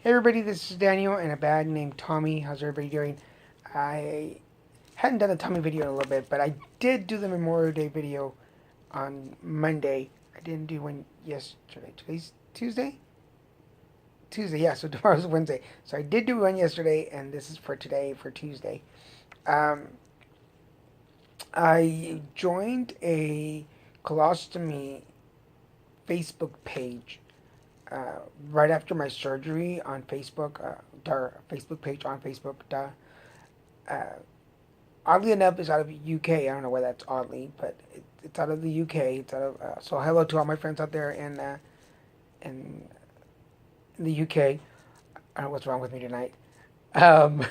Hey everybody, this is Daniel and a bag named Tommy. How's everybody doing? I hadn't done a Tommy video in a little bit, but I did do the Memorial Day video on Monday. I didn't do one yesterday. Today's Tuesday? Tuesday, yeah, so tomorrow's Wednesday. So I did do one yesterday, and this is for today, for Tuesday. Um, I joined a colostomy Facebook page right after my surgery on Facebook, their Facebook page on Facebook. Uh, Oddly enough, it's out of the UK. I don't know why that's oddly, but it's out of the UK. It's out of so hello to all my friends out there in, in the UK. I don't know what's wrong with me tonight. Um,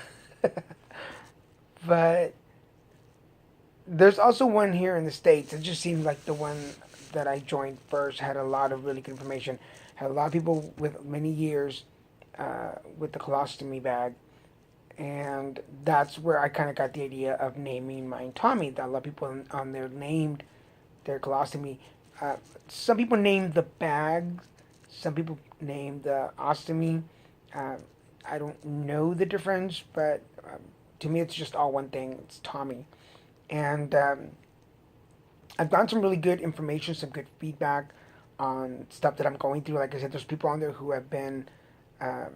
but there's also one here in the States. It just seemed like the one that I joined first had a lot of really good information. Had a lot of people with many years with the colostomy bag, and that's where I kind of got the idea of naming mine Tommy. That a lot of people on there named their colostomy. Uh, some people named the bag. Some people named the ostomy. Uh, I don't know the difference, but to me, it's just all one thing. It's Tommy, and I've gotten some really good information, some good feedback on stuff that I'm going through. Like I said, there's people on there who have been, um,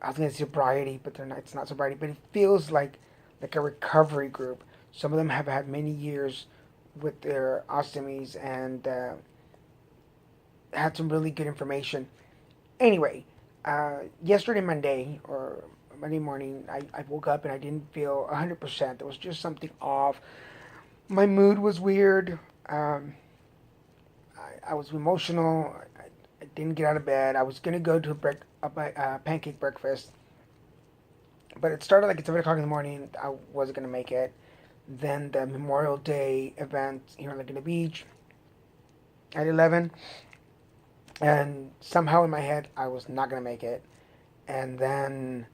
I was gonna say sobriety, but they're not. It's not sobriety, but it feels like a recovery group. Some of them have had many years with their ostomies and had some really good information. Anyway, yesterday Monday morning, I woke up and I didn't feel 100%. There was just something off. My mood was weird. Um, I was emotional. I didn't get out of bed. I was gonna go to a pancake breakfast, but it started like at 7 o'clock in the morning. I wasn't gonna make it. Then the Memorial Day event here in Laguna Beach at 11, and somehow in my head I was not gonna make it. And then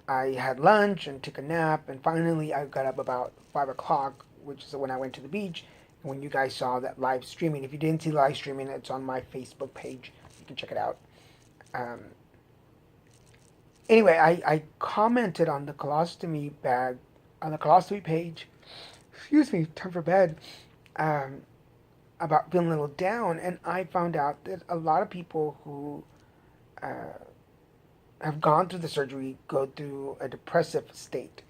I had lunch and took a nap, and finally I got up about 5 o'clock, which is when I went to the beach. And when you guys saw that live streaming, if you didn't see live streaming, it's on my Facebook page. You can check it out. Um, anyway, I commented on the colostomy bag on the colostomy page. Excuse me, time for bed. Um, about feeling a little down, and I found out that a lot of people who uh, have gone through the surgery go through a depressive state.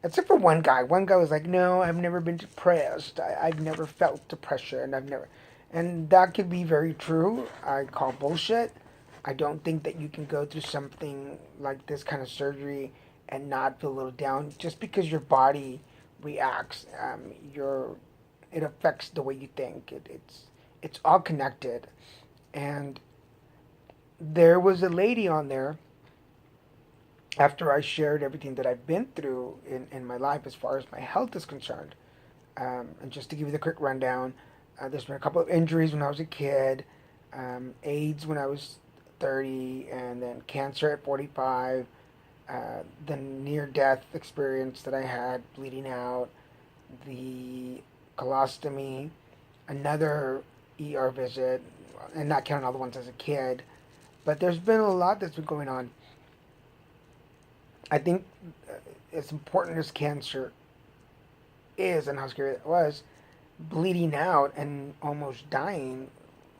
Except for one guy. One guy was like, "No, I've never been depressed. I've never felt depression. I've never," and that could be very true. I call bullshit. I don't think that you can go through something like this kind of surgery and not feel a little down just because your body reacts. It affects the way you think. It's all connected. And there was a lady on there after I shared everything that I've been through in my life as far as my health is concerned. And just to give you the quick rundown, there's been a couple of injuries when I was a kid, AIDS when I was 30, and then cancer at 45, the near death experience that I had, bleeding out, the colostomy, another ER visit, and not counting all the ones as a kid. But there's been a lot that's been going on. I think as important as cancer is and how scary it was, bleeding out and almost dying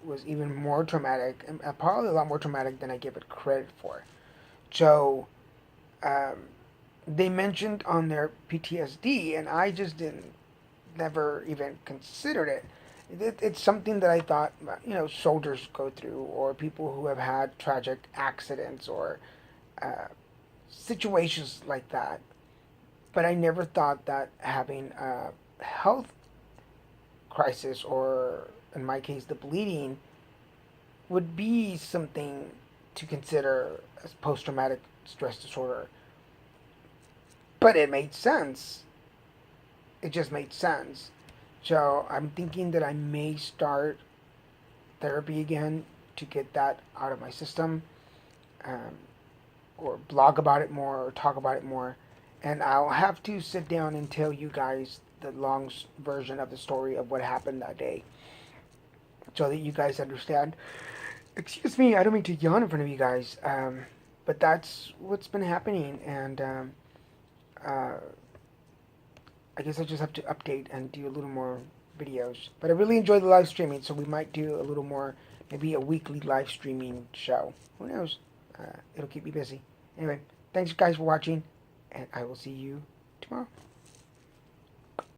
was even more traumatic, and probably a lot more traumatic than I give it credit for. So, um, they mentioned on their PTSD, and I just didn't, never even considered it. It's something that I thought, soldiers go through, or people who have had tragic accidents, or uh, situations like that. But I never thought that having a health crisis, or in my case, the bleeding, would be something to consider as post traumatic stress disorder. But it made sense. It just made sense. So I'm thinking that I may start therapy again to get that out of my system, um, or blog about it more, or talk about it more. And I'll have to sit down and tell you guys the long version of the story of what happened that day, so that you guys understand. Excuse me, I don't mean to yawn in front of you guys, but that's what's been happening, and uh, I guess I just have to update and do a little more videos. But I really enjoy the live streaming, so we might do a little more, maybe a weekly live streaming show. Who knows? It'll keep me busy. Anyway, thanks guys for watching, and I will see you tomorrow.